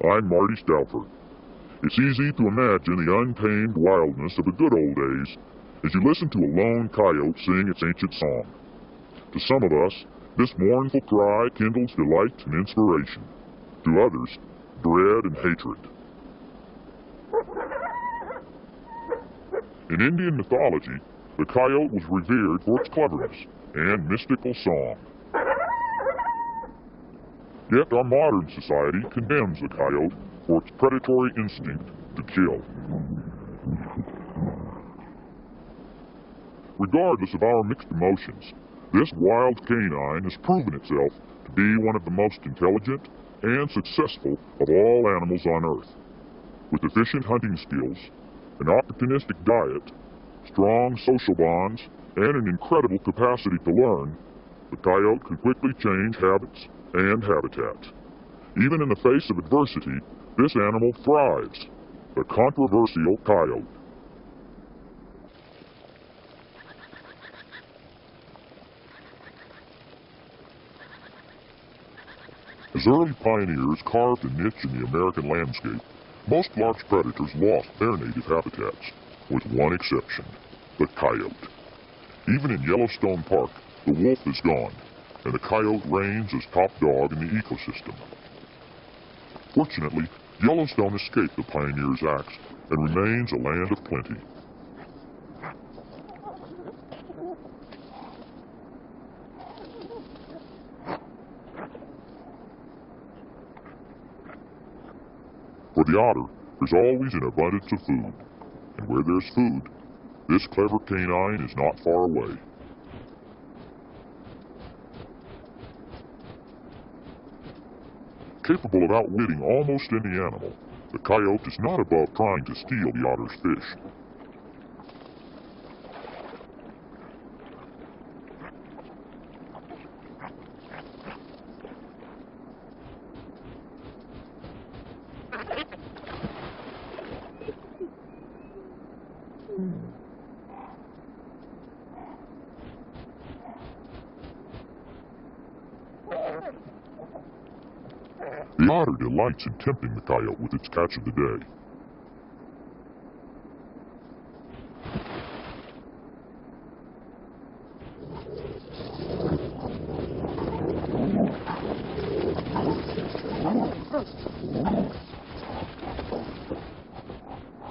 I'm Marty Stauffer. It's easy to imagine the untamed wildness of the good old days as you listen to a lone coyote sing its ancient song. To some of us, this mournful cry kindles delight and inspiration. To others, dread and hatred. In Indian mythology, the coyote was revered for its cleverness and mystical song. Yet our modern society condemns the coyote for its predatory instinct to kill. Regardless of our mixed emotions, this wild canine has proven itself to be one of the most intelligent and successful of all animals on Earth. With efficient hunting skills, an opportunistic diet, strong social bonds, and an incredible capacity to learn, the coyote can quickly change habits and habitat. Even in the face of adversity, this animal thrives. The controversial coyote. As early pioneers carved a niche in the American landscape, most large predators lost their native habitats, with one exception, the coyote. Even in Yellowstone Park, the wolf is gone, and the coyote reigns as top dog in the ecosystem. Fortunately, Yellowstone escaped the pioneers' axe and remains a land of plenty. For the otter, there's always an abundance of food, and where there's food, this clever canine is not far away. Capable of outwitting almost any animal, the coyote is not above trying to steal the otter's fish. The otter delights in tempting the coyote with its catch of the day.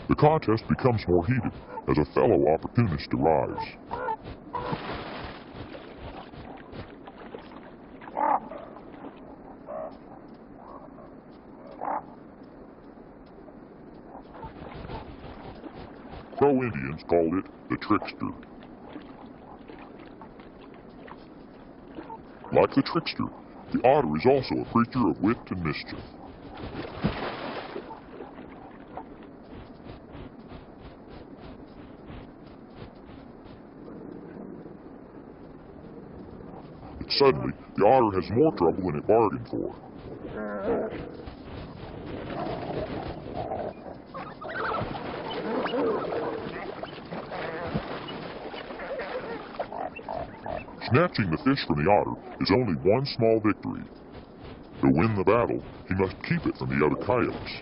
The contest becomes more heated as a fellow opportunist arrives. Crow Indians called it the trickster. Like the trickster, the otter is also a creature of wit and mischief. But suddenly, the otter has more trouble than it bargained for. Snatching the fish from the otter is only one small victory. To win the battle, he must keep it from the other coyotes.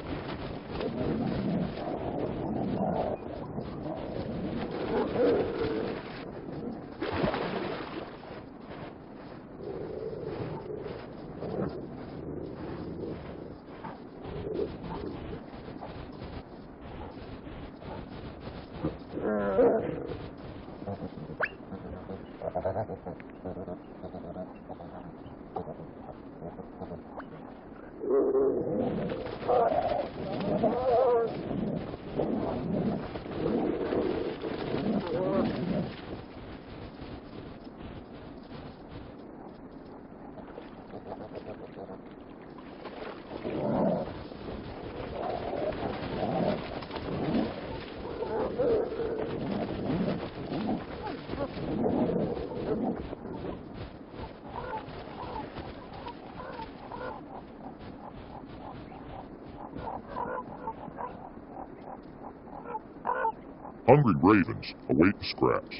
Hungry ravens await the scraps.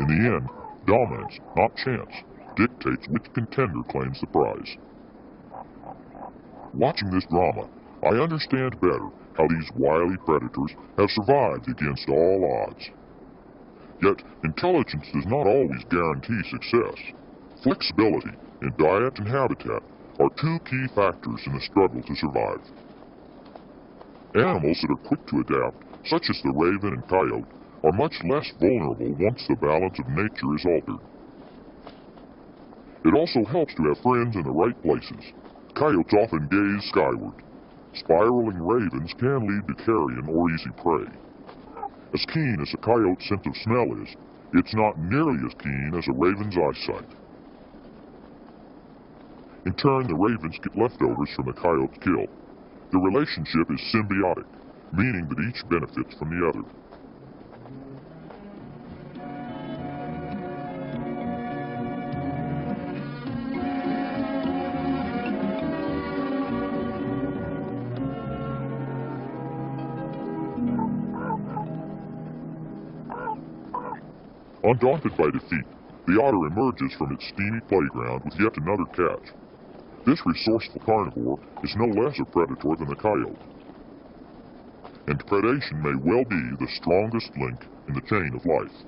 In the end, dominance, not chance, dictates which contender claims the prize. Watching this drama, I understand better how these wily predators have survived against all odds. Yet, intelligence does not always guarantee success. Flexibility in diet and habitat are two key factors in the struggle to survive. Animals that are quick to adapt, such as the raven and coyote, are much less vulnerable once the balance of nature is altered. It also helps to have friends in the right places. Coyotes often gaze skyward. Spiraling ravens can lead to carrion or easy prey. As keen as a coyote's sense of smell is, it's not nearly as keen as a raven's eyesight. In turn, the ravens get leftovers from the coyote's kill. The relationship is symbiotic, meaning that each benefits from the other. Undaunted by defeat, the otter emerges from its steamy playground with yet another catch. This resourceful carnivore is no less a predator than the coyote, and predation may well be the strongest link in the chain of life.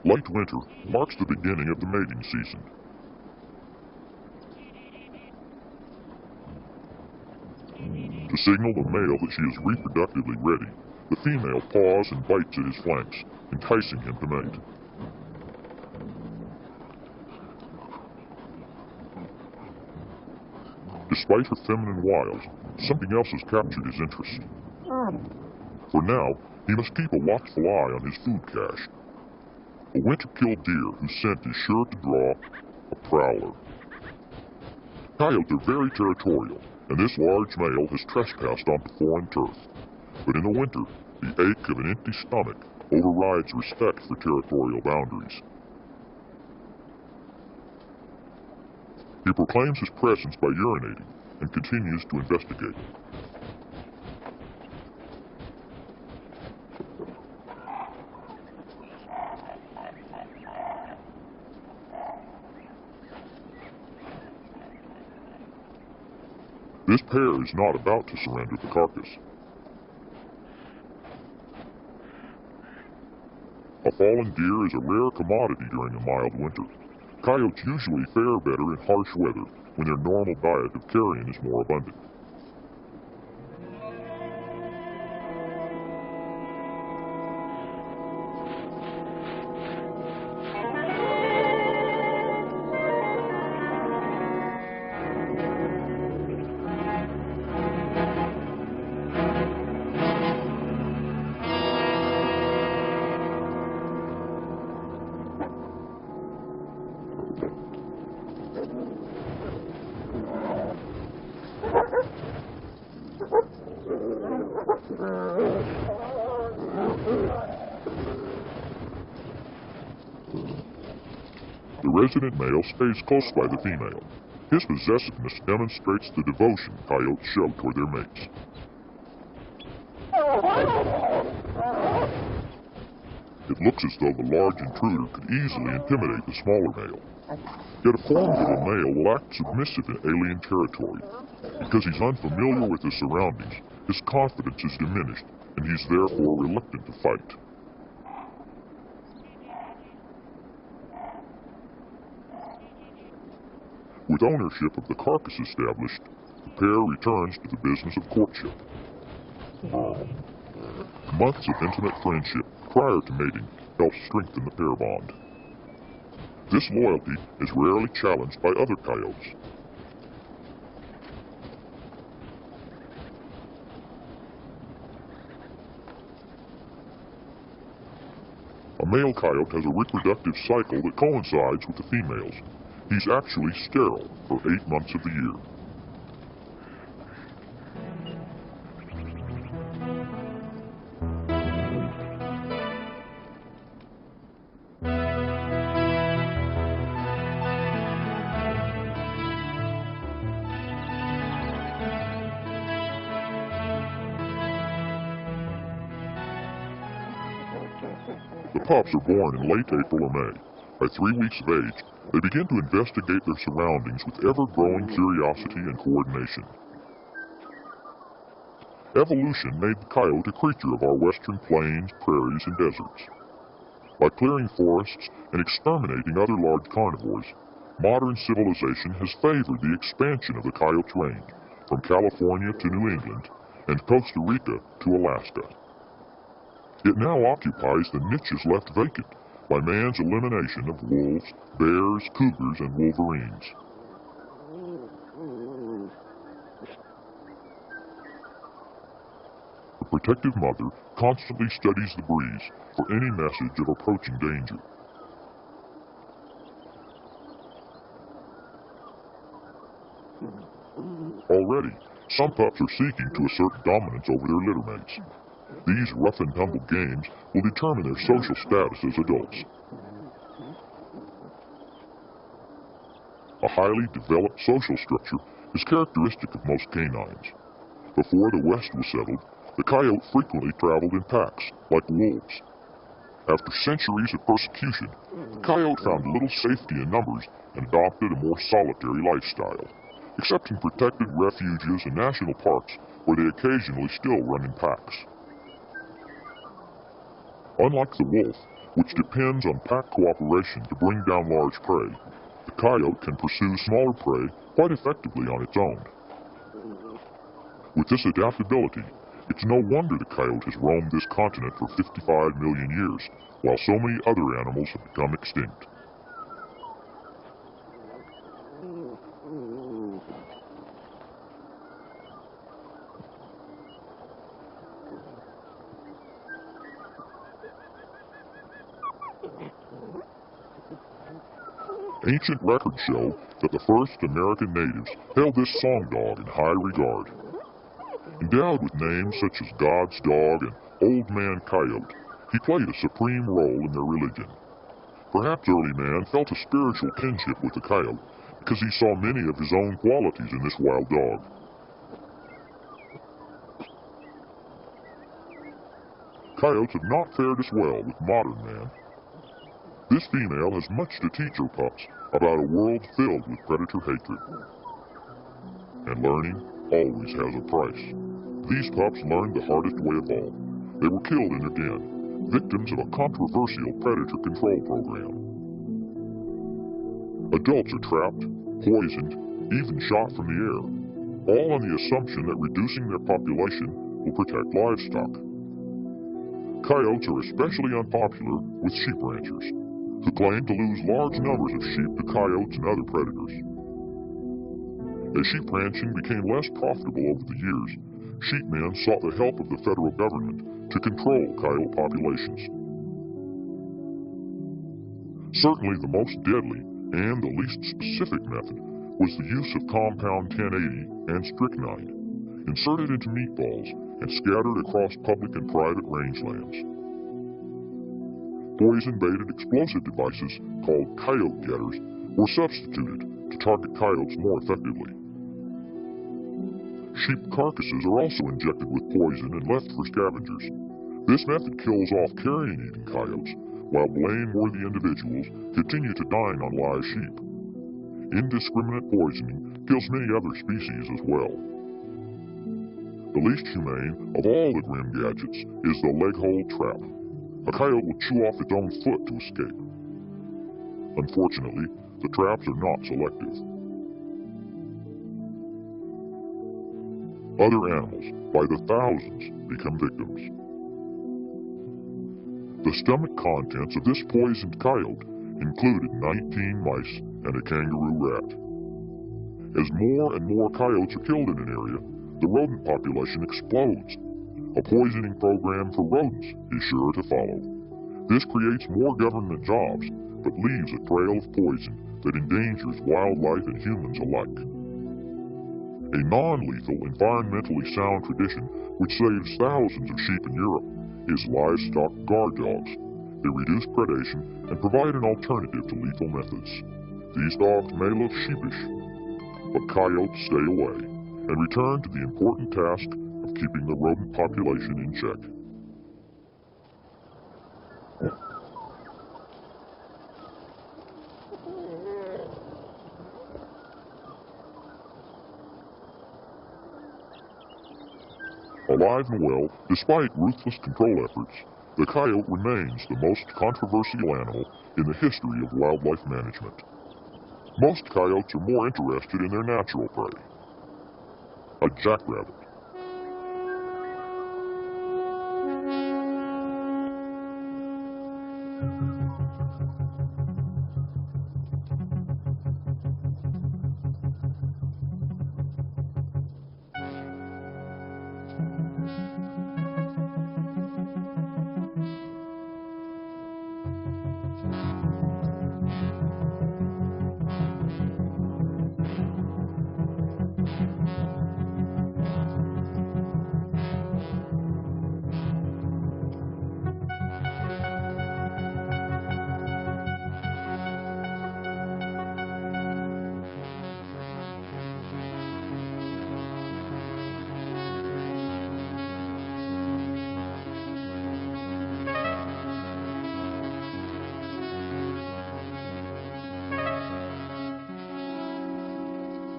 Late winter marks the beginning of the mating season. To signal the male that she is reproductively ready, the female paws and bites at his flanks, enticing him to mate. Despite her feminine wiles, something else has captured his interest. For now, he must keep a watchful eye on his food cache. A winter-killed deer whose scent is sure to draw a prowler. Coyotes are very territorial, and this large male has trespassed onto foreign turf. But in the winter, the ache of an empty stomach overrides respect for territorial boundaries. He proclaims his presence by urinating and continues to investigate. This pair is not about to surrender the carcass. A fallen deer is a rare commodity during a mild winter. Coyotes usually fare better in harsh weather when their normal diet of carrion is more abundant. The resident male stays close by the female. His possessiveness demonstrates the devotion coyotes show toward their mates. It looks as though the large intruder could easily intimidate the smaller male. Yet a formidable male will act submissive in alien territory. Because he's unfamiliar with his surroundings, his confidence is diminished, and he's therefore reluctant to fight. With ownership of the carcass established, the pair returns to the business of courtship. Months of intimate friendship prior to mating help strengthen the pair bond. This loyalty is rarely challenged by other coyotes. A male coyote has a reproductive cycle that coincides with the female's. He's actually sterile for 8 months of the year. pups are born in late April or May. By 3 weeks of age, they begin to investigate their surroundings with ever-growing curiosity and coordination. Evolution made the coyote a creature of our western plains, prairies, and deserts. By clearing forests and exterminating other large carnivores, modern civilization has favored the expansion of the coyote's range, from California to New England, and Costa Rica to Alaska. It now occupies the niches left vacant by man's elimination of wolves, bears, cougars, and wolverines. The protective mother constantly studies the breeze for any message of approaching danger. Already, some pups are seeking to assert dominance over their littermates. These rough-and-tumble games will determine their social status as adults. A highly developed social structure is characteristic of most canines. Before the West was settled, the coyote frequently traveled in packs, like wolves. After centuries of persecution, the coyote found little safety in numbers and adopted a more solitary lifestyle, except in protected refuges and national parks where they occasionally still run in packs. Unlike the wolf, which depends on pack cooperation to bring down large prey, the coyote can pursue smaller prey quite effectively on its own. With this adaptability, it's no wonder the coyote has roamed this continent for 55 million years, while so many other animals have become extinct. Ancient records show that the first American natives held this song dog in high regard. Endowed with names such as God's Dog and Old Man Coyote, he played a supreme role in their religion. Perhaps early man felt a spiritual kinship with the coyote because he saw many of his own qualities in this wild dog. Coyotes have not fared as well with modern man. This female has much to teach her pups about a world filled with predator hatred. And learning always has a price. These pups learned the hardest way of all. They were killed in their den, victims of a controversial predator control program. Adults are trapped, poisoned, even shot from the air, all on the assumption that reducing their population will protect livestock. Coyotes are especially unpopular with sheep ranchers, who claim to lose large numbers of sheep to coyotes and other predators. As sheep ranching became less profitable over the years, sheepmen sought the help of the federal government to control coyote populations. Certainly the most deadly and the least specific method was the use of compound 1080 and strychnine, inserted into meatballs and scattered across public and private rangelands. Poison-baited explosive devices called coyote getters were substituted to target coyotes more effectively. Sheep carcasses are also injected with poison and left for scavengers. This method kills off carrion-eating coyotes, while blame-worthy individuals continue to dine on live sheep. Indiscriminate poisoning kills many other species as well. The least humane of all the grim gadgets is the leg-hole trap. A coyote will chew off its own foot to escape. Unfortunately, the traps are not selective. Other animals, by the thousands, become victims. The stomach contents of this poisoned coyote included 19 mice and a kangaroo rat. As more and more coyotes are killed in an area, the rodent population explodes. A poisoning program for rodents is sure to follow. This creates more government jobs, but leaves a trail of poison that endangers wildlife and humans alike. A non-lethal, environmentally sound tradition which saves thousands of sheep in Europe is livestock guard dogs. They reduce predation and provide an alternative to lethal methods. These dogs may look sheepish, but coyotes stay away and return to the important task of keeping the rodent population in check. Alive and well, despite ruthless control efforts, the coyote remains the most controversial animal in the history of wildlife management. Most coyotes are more interested in their natural prey, a jackrabbit.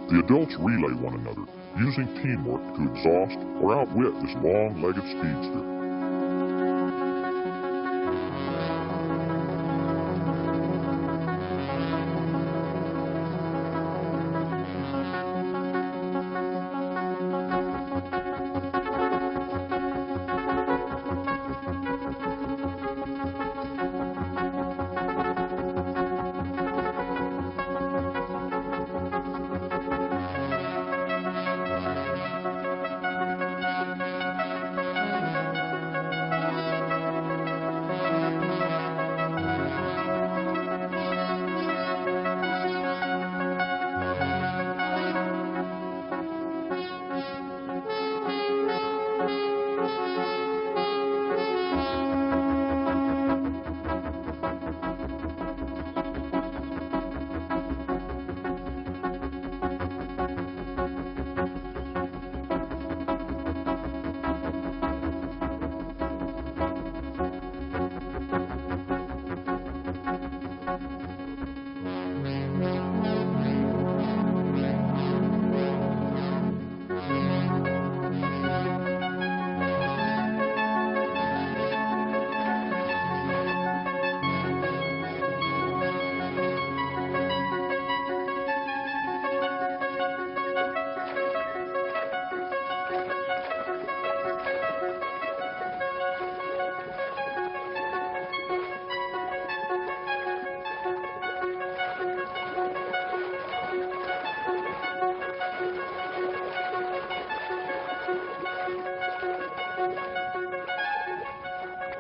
The adults relay one another, using teamwork to exhaust or outwit this long-legged speedster.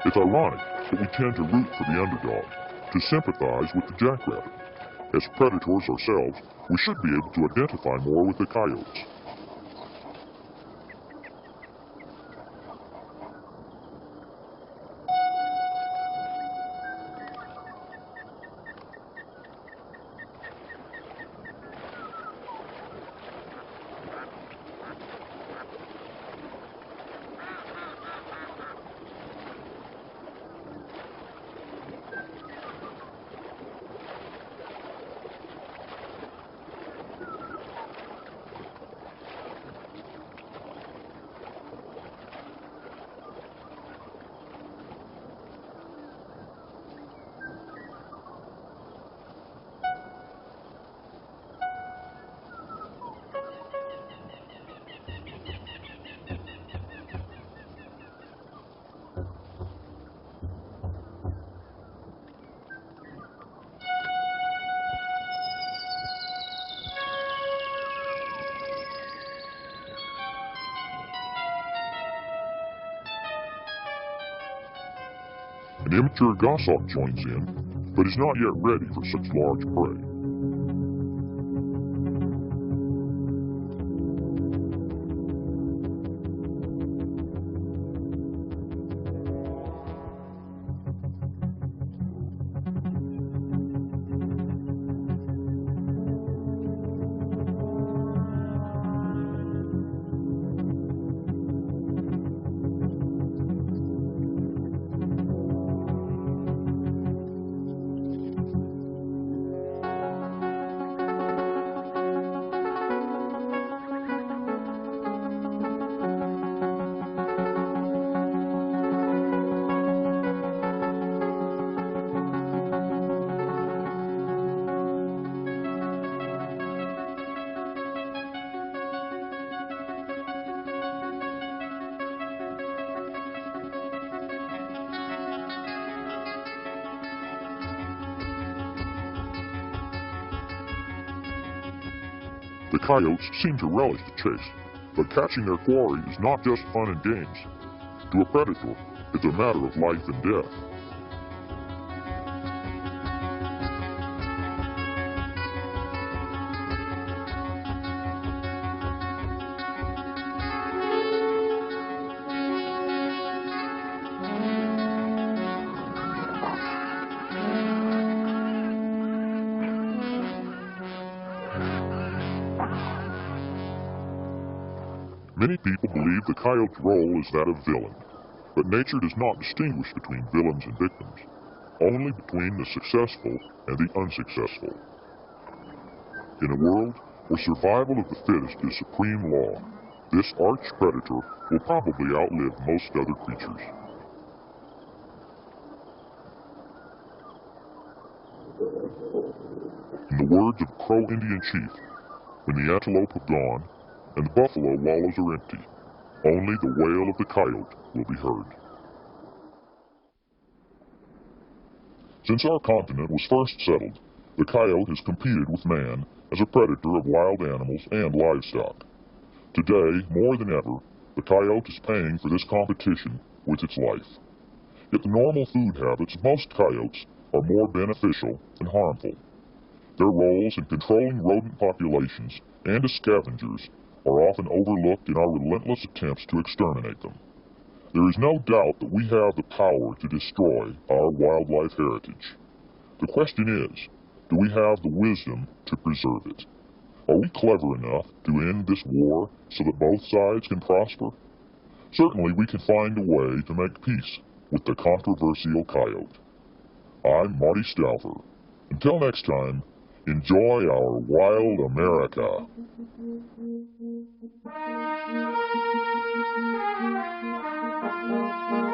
It's ironic that we tend to root for the underdog, to sympathize with the jackrabbit. As predators ourselves, we should be able to identify more with the coyotes. An immature goshawk joins in, but is not yet ready for such large prey. The coyotes seem to relish the chase, but catching their quarry is not just fun and games. To a predator, it's a matter of life and death. Many people believe the coyote's role is that of villain, but nature does not distinguish between villains and victims, only between the successful and the unsuccessful. In a world where survival of the fittest is supreme law, this arch predator will probably outlive most other creatures. In the words of Crow Indian chief, when the antelope have gone, and the buffalo wallows are empty, only the wail of the coyote will be heard. Since our continent was first settled, the coyote has competed with man as a predator of wild animals and livestock. Today, more than ever, the coyote is paying for this competition with its life. Yet the normal food habits of most coyotes are more beneficial than harmful. Their roles in controlling rodent populations and as scavengers are often overlooked in our relentless attempts to exterminate them. There is no doubt that we have the power to destroy our wildlife heritage. The question is, do we have the wisdom to preserve it? Are we clever enough to end this war so that both sides can prosper? Certainly we can find a way to make peace with the controversial coyote. I'm Marty Stauffer. Until next time, enjoy our wild America.